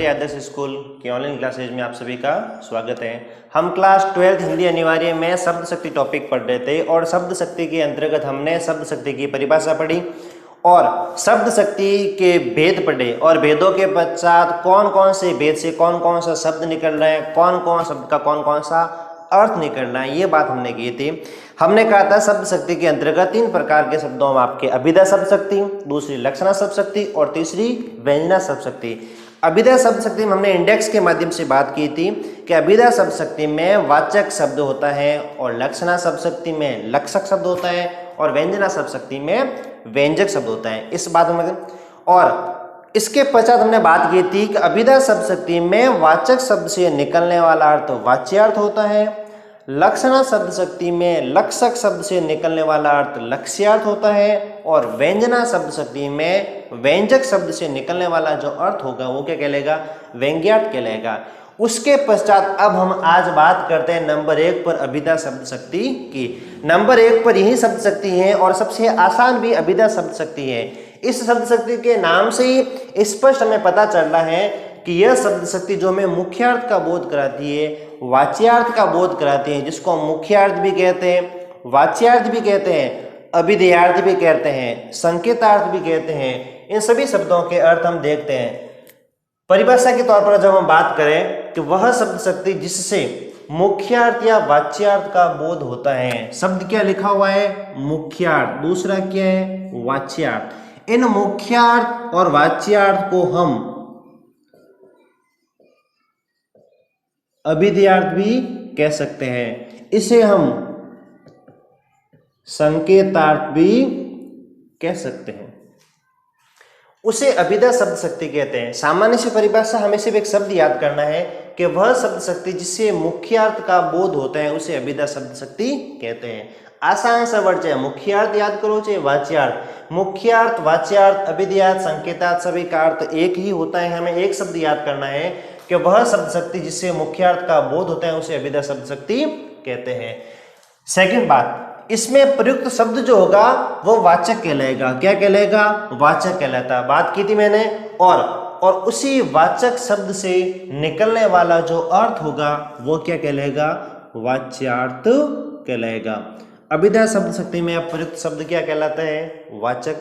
केंद्रीय आदर्श स्कूल की online classes में आप सभी का स्वागत है। हम क्लास 12 हिंदी अनिवार्य में शब्द शक्ति टॉपिक पढ़ रहे थे और शब्द शक्ति के अंतर्गत हमने शब्द शक्ति की परिभाषा पढ़ी और शब्द शक्ति के भेद पढ़े और भेदों के पश्चात कौन कौन से भेद से कौन कौन सा शब्द निकल रहा है, कौन कौन शब्द का कौन कौन सा अर्थ निकलना है, ये बात हमने की थी। हमने कहा था शब्द शक्ति के अंतर्गत 3 प्रकार के शब्दों में आपके अभिधा शब्द शक्ति, दूसरी लक्षणा शब्द शक्ति और तीसरी व्यंजना शब्द शक्ति। अभिधा शब्द शक्ति में हमने इंडेक्स के माध्यम से बात की थी कि अभिधा शब्द शक्ति में वाचक शब्द होता है और लक्षणा शब्द शक्ति में लक्षक शब्द होता है और व्यंजना शब्द शक्ति में व्यंजक शब्द होता है। इस बात में और इसके पश्चात हमने बात की थी कि अभिधा शब्द शक्ति में वाचक शब्द से निकलने वाला अर्थ वाच्यार्थ होता है, लक्षणा शब्द शक्ति में लक्षक शब्द से निकलने वाला अर्थ लक्ष्यार्थ होता है और व्यंजना शब्द शक्ति में व्यंजक शब्द से निकलने वाला जो अर्थ होगा वो क्या कहलाएगा, व्यंग्यार्थ कहलाएगा। उसके पश्चात अब हम आज बात करते हैं नंबर 1 पर अभिधा शब्द शक्ति की। नंबर 1 पर यही शब्द शक्ति है और सबसे आसान भी अभिधा शब्द शक्ति है। इस शब्द शक्ति के नाम से ही स्पष्ट हमें पता चल रहा है कि यह शब्द शक्ति जो हमें मुख्यार्थ का बोध कराती है, वाच्यार्थ का बोध कराती है, जिसको हम मुख्यार्थ भी कहते हैं, वाच्यार्थ भी कहते हैं, अभिधेयार्थ भी कहते हैं, संकेतार्थ भी कहते हैं। इन सभी शब्दों के अर्थ हम देखते हैं। परिभाषा के तौर पर जब हम बात करें कि वह शब्द शक्ति जिससे मुख्यार्थ या वाच्यार्थ का बोध होता है, शब्द क्या लिखा हुआ है, मुख्यार्थ, दूसरा क्या है, वाच्यार्थ। इन मुख्यार्थ और वाच्यार्थ को हम अभिधेयार्थ भी कह सकते हैं, इसे हम संकेतार्थ भी कह सकते हैं, उसे अभिधा शब्द शक्ति कहते हैं। सामान्य से परिभाषा हमें सिर्फ एक शब्द याद करना है कि वह शब्द शक्ति जिससे मुख्यार्थ का बोध होता है उसे अभिधा शब्द शक्ति कहते हैं। आसान सा वर्ड, चाहे मुख्यार्थ याद करो चाहे वाच्यार्थ, मुख्यार्थ, वाच्यार्थ, अभिधेयार्थ, संकेतार्थ सभी का अर्थ एक ही होता है। हमें एक शब्द याद करना है कि वह शब्द शक्ति जिससे मुख्यार्थ का बोध होता है उसे अभिधा शब्द शक्ति कहते हैं। सेकंड बात, इसमें प्रयुक्त शब्द जो होगा वो वाचक कहलाएगा। क्या कहलाएगा, वाचक कहलाता है। बात की थी मैंने और उसी वाचक शब्द से निकलने वाला जो अर्थ होगा वो क्या कहलाएगा, वाच्यार्थ कहलाएगा। अभिधा शब्द शक्ति में प्रयुक्त शब्द क्या कहलाता है, वाचक।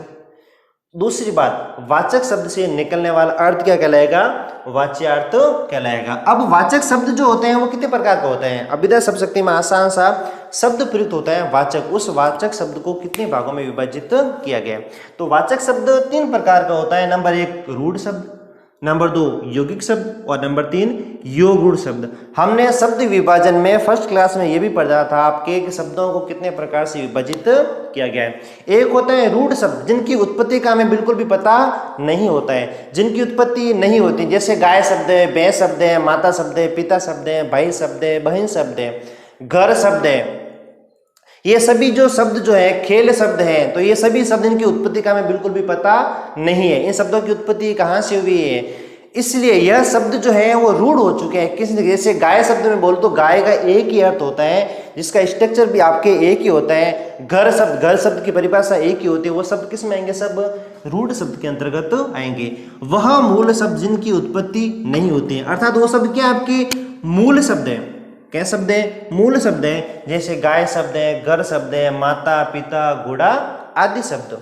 दूसरी बात, वाचक शब्द से निकलने वाला अर्थ क्या कहलाएगा, वाच्यार्थ कहलाएगा। अब वाचक शब्द जो होते हैं वो कितने प्रकार के होते हैं। अभिधा शब्द शक्ति में आसान सा शब्द प्रयुक्त होता है वाचक। उस वाचक शब्द को कितने भागों में विभाजित किया गया है, तो वाचक शब्द 3 प्रकार का होता है। नंबर 1 रूढ़ शब्द, नंबर 2 यौगिक शब्द और नंबर 3 योगरूढ़ शब्द। हमने शब्द विभाजन में फर्स्ट क्लास में ये भी पढ़ा था आपके कि शब्दों को कितने प्रकार से विभाजित किया गया है। एक होता है रूढ़ शब्द, जिनकी उत्पत्ति का हमें बिल्कुल भी पता नहीं होता है, जिनकी उत्पत्ति नहीं होती, जैसे गाय शब्द है, भैंस शब्द है, माता शब्द है, पिता शब्द है, भाई शब्द है, बहन शब्द है, घर शब्द है। ये सभी जो शब्द जो है खेल शब्द हैं, तो ये सभी शब्द इनकी उत्पत्ति का हमें बिल्कुल भी पता नहीं है। इन शब्दों की उत्पत्ति कहाँ से हुई है, इसलिए यह शब्द जो है वो रूढ़ हो चुके हैं। किस जैसे गाय शब्द में बोल तो गाय का एक ही अर्थ होता है, जिसका स्ट्रक्चर भी आपके एक ही होता है। घर शब्द की परिभाषा एक ही होती है। वो शब्द किस में आएंगे, सब रूढ़ शब्द के अंतर्गत आएंगे। वह मूल शब्द जिनकी उत्पत्ति नहीं होती है, अर्थात वो शब्द क्या आपके मूल शब्द है। क्या शब्द है, मूल शब्द है। जैसे गाय शब्द है, घर शब्द है, माता, पिता, घोड़ा आदि शब्द।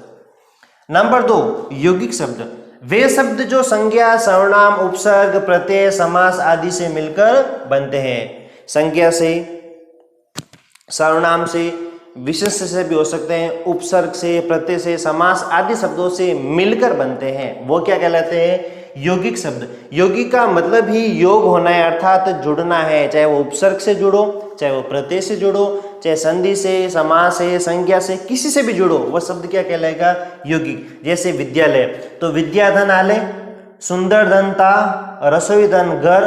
नंबर 2 यौगिक शब्द, वे शब्द जो संज्ञा, सर्वनाम, उपसर्ग, प्रत्यय, समास आदि से मिलकर बनते हैं। संज्ञा से, सर्वनाम से, विशेष्य से भी हो सकते हैं, उपसर्ग से, प्रत्यय से, समास आदि शब्दों से मिलकर बनते हैं, वो क्या कहलाते हैं, यौगिक शब्द। यौगिक का मतलब ही योग होना है, अर्थात जुड़ना है। चाहे वो उपसर्ग से जुड़ो, चाहे वो प्रत्यय से जुड़ो, चाहे संधि से, समास से, संज्ञा से, किसी से भी जुड़ो, वह शब्द क्या कहलाएगा, यौगिक। जैसे विद्यालय, तो विद्याधन आलय, सुंदर धन ता, रसोई धन घर,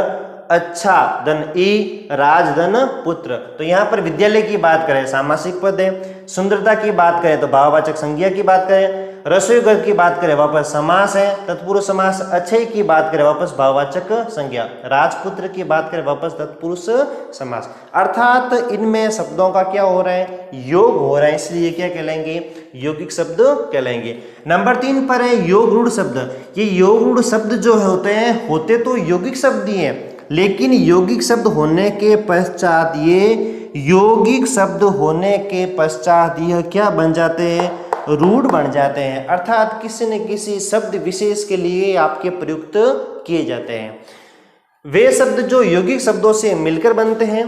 अच्छा धन ई, राजधन पुत्र। तो यहाँ पर विद्यालय की बात करें सामासिक पद है, सुंदरता की बात करें तो भाववाचक संज्ञा की बात करें, रसोई घर की बात करें वापस समास है तत्पुरुष समास, अक्षय की बात करें वापस भाववाचक संज्ञा, राजपुत्र की बात करें वापस तत्पुरुष समास। अर्थात इनमें शब्दों का क्या हो रहा है, योग हो रहा है, इसलिए क्या कहलाएंगे, यौगिक शब्द कहलाएंगे। नंबर 3 पर है योग रूढ़ शब्द। ये योग रूढ़ शब्द जो होते तो यौगिक शब्द ही है, लेकिन यौगिक शब्द होने के पश्चात यह क्या बन जाते हैं, रूढ़ बन जाते हैं। अर्थात किसी न किसी शब्द विशेष के लिए आपके प्रयुक्त किए जाते हैं। वे शब्द जो यौगिक शब्दों से मिलकर बनते हैं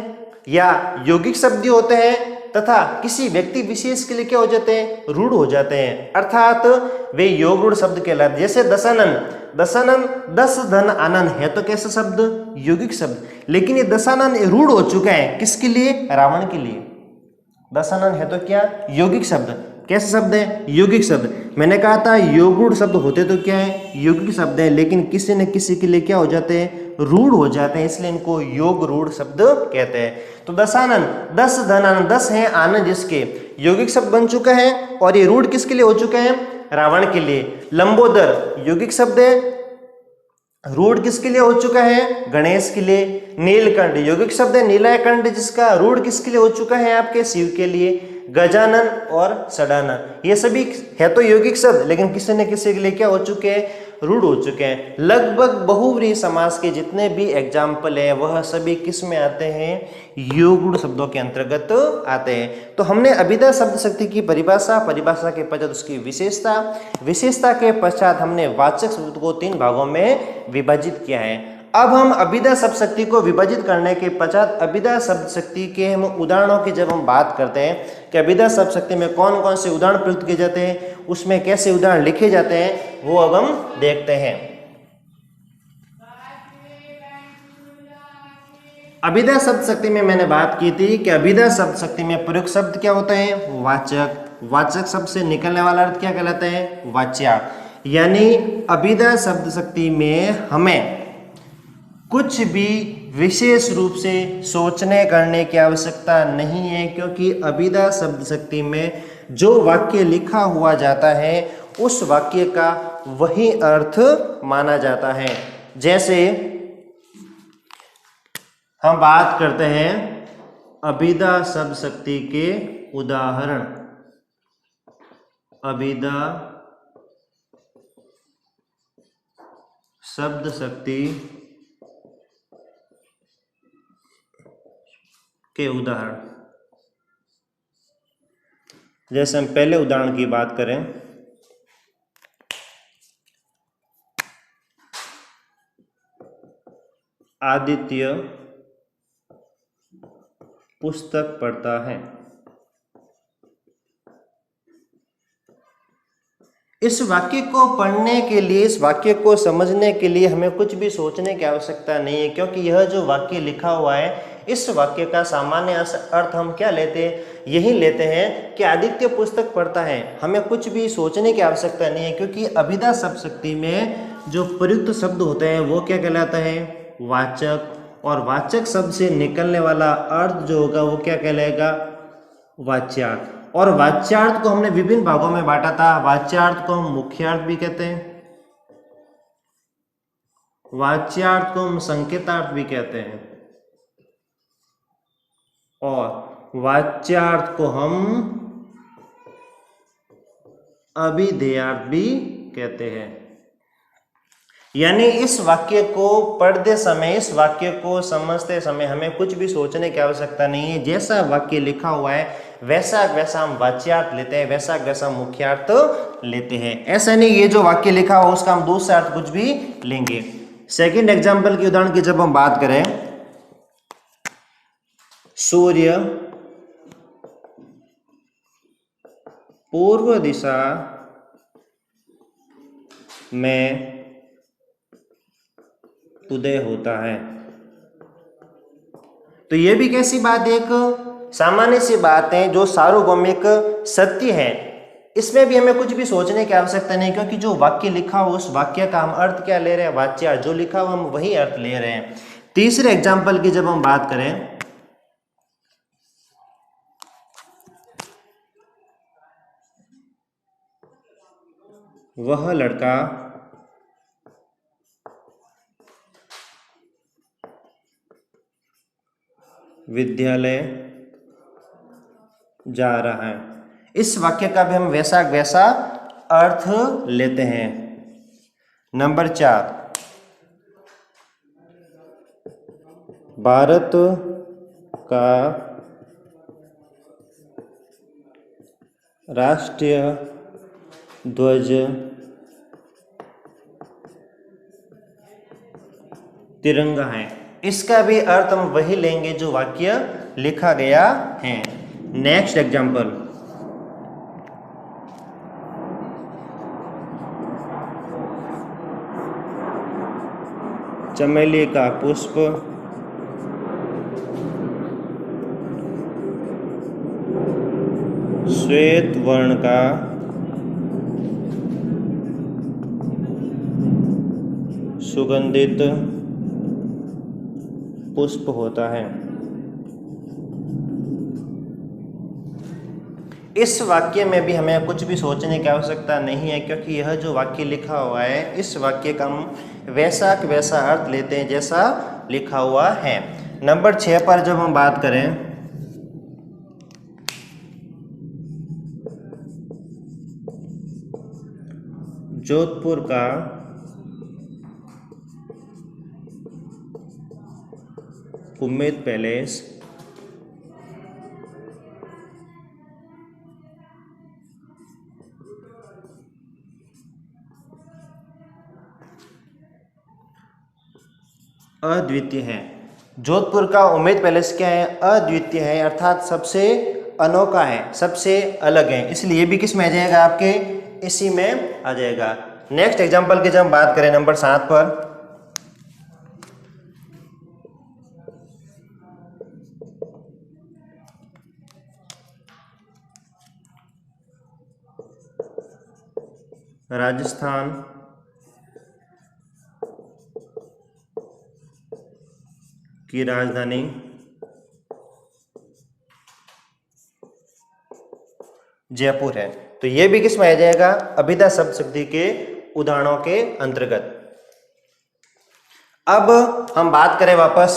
या यौगिक शब्द होते हैं तथा किसी व्यक्ति विशेष के लिए क्या हो जाते हैं, रूढ़ हो जाते हैं, अर्थात वे योग रूढ़ शब्द कहलाते। जैसे दशानन, दस धन आनंद है तो कैसा शब्द, यौगिक शब्द, लेकिन ये दशानन रूढ़ हो चुका है किसके लिए, रावण के लिए। दशानन है तो क्या, यौगिक शब्द। कैसा शब्द है, यौगिक शब्द। मैंने कहा था योग रूढ़ शब्द होते तो क्या है, यौगिक शब्द है, लेकिन किसी न किसी के लिए क्या हो जाते हैं, रूढ़ हो जाते हैं, इसलिए इनको योग रूढ़ शब्द कहते हैं। तो दशानन, दस धन आनंद, 10 है आनंद जिसके, यौगिक शब्द बन चुका है, और ये रूढ़ किसके लिए हो चुका है, रावण के लिए। लंबोदर यौगिक शब्द है, रूढ़ किसके लिए हो चुका है, गणेश के लिए। नीलकंठ यौगिक शब्द है, नीलाकंठ जिसका रूढ़ किसके लिए हो चुका है, आपके शिव के लिए। गजानन और सडानन ये सभी है तो यौगिक शब्द, लेकिन किसी न किसी के लिए क्या हो चुके हैं, रूढ़ हो चुके हैं। लगभग बहुव्रीहि समास के जितने भी एग्जाम्पल है वह सभी किस में आते हैं, योग रूढ़ शब्दों के अंतर्गत आते हैं। तो हमने अभिधा शब्द शक्ति की परिभाषा के पश्चात उसकी विशेषता के पश्चात हमने वाचक शब्द को 3 भागों में विभाजित किया है। अब हम अभिधा शब्द शक्ति को विभाजित करने के पश्चात अभिधा शब्द शक्ति के हम उदाहरणों की जब हम बात करते हैं कि अभिधा शब्द शक्ति में कौन कौन से उदाहरण प्रयुक्त किए जाते हैं, उसमें कैसे उदाहरण लिखे जाते हैं, वो अब हम देखते हैं। अभिधा शब्द शक्ति में मैंने बात की थी कि अभिधा शब्द शक्ति में प्रयुक्त शब्द क्या होता है, वाचक शब्द से निकलने वाला अर्थ क्या कहलाता है, वाच्यार्थ। यानी अभिधा शब्द शक्ति में हमें कुछ भी विशेष रूप से सोचने करने की आवश्यकता नहीं है, क्योंकि अभिधा शब्द शक्ति में जो वाक्य लिखा हुआ जाता है उस वाक्य का वही अर्थ माना जाता है। जैसे हम बात करते हैं अभिधा शब्द शक्ति के उदाहरण। अभिधा शब्द शक्ति के उदाहरण, जैसे हम पहले उदाहरण की बात करें, आदित्य पुस्तक पढ़ता है। इस वाक्य को पढ़ने के लिए, इस वाक्य को समझने के लिए हमें कुछ भी सोचने की आवश्यकता नहीं है, क्योंकि यह जो वाक्य लिखा हुआ है इस वाक्य का सामान्य अर्थ हम क्या लेते हैं, यही लेते हैं कि आदित्य पुस्तक पढ़ता है। हमें कुछ भी सोचने की आवश्यकता नहीं है, क्योंकि अभिधा शब्द शक्ति में जो प्रयुक्त शब्द होते हैं वो क्या कहलाता है, वाचक, और वाचक शब्द से निकलने वाला अर्थ जो होगा वो क्या कहलाएगा, वाच्यार्थ। और वाच्यार्थ को हमने विभिन्न भागों में बांटा था। वाच्यार्थ को हम मुख्यार्थ भी कहते हैं, वाच्यार्थ को हम संकेतार्थ भी कहते हैं, और वाच्यार्थ को हम अभिधेयार्थ भी कहते हैं। यानी इस वाक्य को पढ़ते समय, इस वाक्य को समझते समय हमें कुछ भी सोचने की आवश्यकता नहीं है। जैसा वाक्य लिखा हुआ है वैसा हम वाच्यार्थ लेते हैं, वैसा हम मुख्यार्थ लेते हैं। ऐसा नहीं ये जो वाक्य लिखा हुआ उसका हम दूसरा अर्थ कुछ भी लेंगे। सेकंड एग्जाम्पल की उदाहरण की जब हम बात करें, सूर्य पूर्व दिशा में उदय होता है। तो यह भी कैसी बात, एक सामान्य सी बात है जो सार्वभौमिक सत्य है। इसमें भी हमें कुछ भी सोचने की आवश्यकता नहीं, क्योंकि जो वाक्य लिखा हो उस वाक्य का हम अर्थ क्या ले रहे हैं, वाच्यार्थ। जो लिखा हो हम वही अर्थ ले रहे हैं। तीसरे एग्जाम्पल की जब हम बात करें, वह लड़का विद्यालय जा रहा है। इस वाक्य का भी हम वैसा वैसा अर्थ लेते हैं। नंबर 4, भारत का राष्ट्रीय ध्वज तिरंगा है। इसका भी अर्थ हम वही लेंगे जो वाक्य लिखा गया है। नेक्स्ट एग्जाम्पल, चमेली का पुष्प श्वेत वर्ण का सुगंधित पुष्प होता है। इस वाक्य में भी हमें कुछ भी सोचने की आवश्यकता नहीं है, क्योंकि यह जो वाक्य लिखा हुआ है इस वाक्य का हम वैसा का वैसा अर्थ लेते हैं जैसा लिखा हुआ है। नंबर 6 पर जब हम बात करें, जोधपुर का उम्मेद पैलेस अद्वितीय है। जोधपुर का उम्मेद पैलेस क्या है? अद्वितीय है, अर्थात सबसे अनोखा है, सबसे अलग है, इसलिए ये भी किस में आ जाएगा? आपके इसी में आ जाएगा। नेक्स्ट एग्जांपल की जब हम बात करें नंबर 7 पर, राजस्थान की राजधानी जयपुर है। तो ये भी किस में आ जाएगा? अभिधा शब्द शक्ति के उदाहरणों के अंतर्गत। अब हम बात करें वापस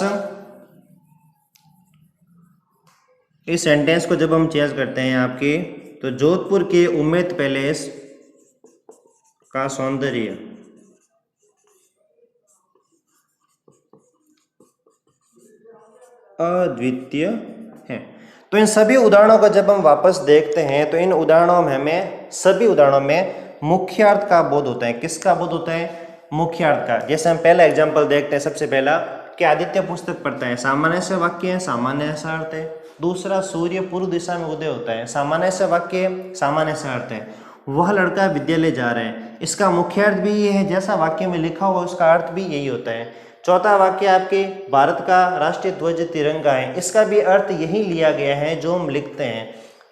इस सेंटेंस को, जब हम चेंज करते हैं आपके, तो जोधपुर के उम्मेद पैलेस का सौंदर्य अद्वितीय है। तो इन सभी उदाहरणों को जब हम वापस देखते हैं तो इन उदाहरणों में हमें, सभी उदाहरणों में मुख्यार्थ का बोध होता है। किसका बोध होता है? मुख्यार्थ का। जैसे हम पहला एग्जाम्पल देखते हैं, सबसे पहला कि आदित्य पुस्तक पढ़ता है, सामान्य से वाक्य है, सामान्य से अर्थ है। दूसरा, सूर्य पूर्व दिशा में उदय होता है, सामान्य से वाक्य है, सामान्य से अर्थ है। वह लड़का विद्यालय जा रहा है, इसका मुख्य अर्थ भी ये है, जैसा वाक्य में लिखा हुआ उसका अर्थ भी यही होता है। चौथा वाक्य आपके, भारत का राष्ट्रीय ध्वज तिरंगा है, इसका भी अर्थ यही लिया गया है जो हम लिखते हैं।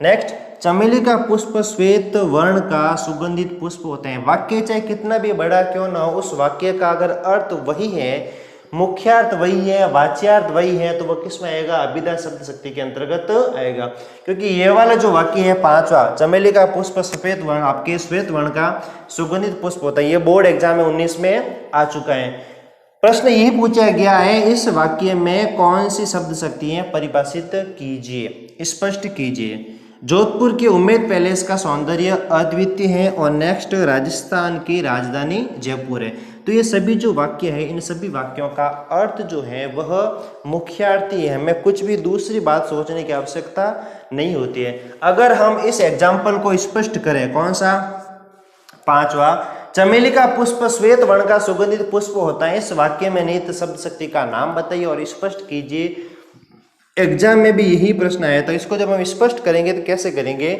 नेक्स्ट, चमेली का पुष्प श्वेत वर्ण का सुगंधित पुष्प होते हैं। वाक्य चाहे कितना भी बड़ा क्यों ना हो, उस वाक्य का अगर अर्थ वही है, मुख्यार्थ वही है, वाच्यार्थ वही है, तो वह किस में आएगा? अभिधा शब्द शक्ति के अंतर्गत आएगा। क्योंकि ये वाला जो वाक्य है 5वां, चमेली का पुष्प सफेद वर्ण, आपके श्वेत वर्ण का सुगंधित पुष्प होता है, ये बोर्ड एग्जाम में 19 में आ चुका है। प्रश्न यही पूछा गया है, इस वाक्य में कौन सी शब्द शक्ति है परिभाषित कीजिए, स्पष्ट कीजिए। जोधपुर के उम्मेद पैलेस का सौंदर्य अद्वितीय है, और नेक्स्ट, राजस्थान की राजधानी जयपुर है। तो ये सभी जो वाक्य है, इन सभी वाक्यों का अर्थ जो है वह मुख्यार्थी है, हमें कुछ भी दूसरी बात सोचने की आवश्यकता नहीं होती है। अगर हम इस एग्जाम्पल को स्पष्ट करें, कौन सा? 5वां, चमेली का पुष्प श्वेत वर्ण का सुगंधित पुष्प होता है, इस वाक्य में निहित शब्द शक्ति का नाम बताइए और स्पष्ट कीजिए। एग्जाम में भी यही प्रश्न आया था। इसको जब हम स्पष्ट करेंगे तो कैसे करेंगे?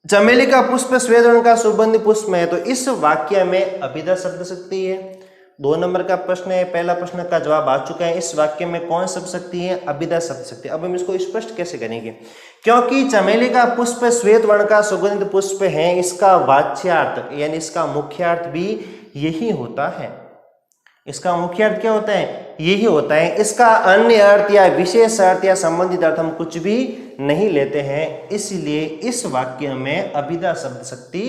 चमेली का पुष्प श्वेत वर्ण का सुगंधित पुष्प है, तो इस वाक्य में अभिधा शब्द शक्ति है। 2 नंबर का प्रश्न है, पहला प्रश्न का जवाब आ चुका है, इस वाक्य में कौन शब्द शक्ति है? अभिधा शब्द शक्ति। अब हम इसको स्पष्ट कैसे करेंगे? क्योंकि चमेली का पुष्प श्वेत वर्ण का सुगंधित पुष्प है, इसका वाच्यार्थ यानी इसका मुख्यार्थ भी यही होता है। इसका मुख्य अर्थ क्या होता है? यही होता है। इसका अन्य अर्थ या विशेष अर्थ या संबंधित अर्थ हम कुछ भी नहीं लेते हैं, इसलिए इस वाक्य में अभिधा शब्द शक्ति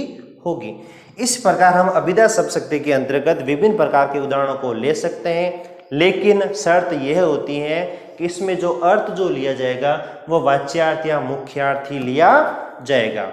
होगी। इस प्रकार हम अभिधा शब्द शक्ति के अंतर्गत विभिन्न प्रकार के उदाहरणों को ले सकते हैं, लेकिन शर्त यह होती है कि इसमें जो अर्थ जो लिया जाएगा वो वाच्यार्थ या मुख्यार्थ ही लिया जाएगा।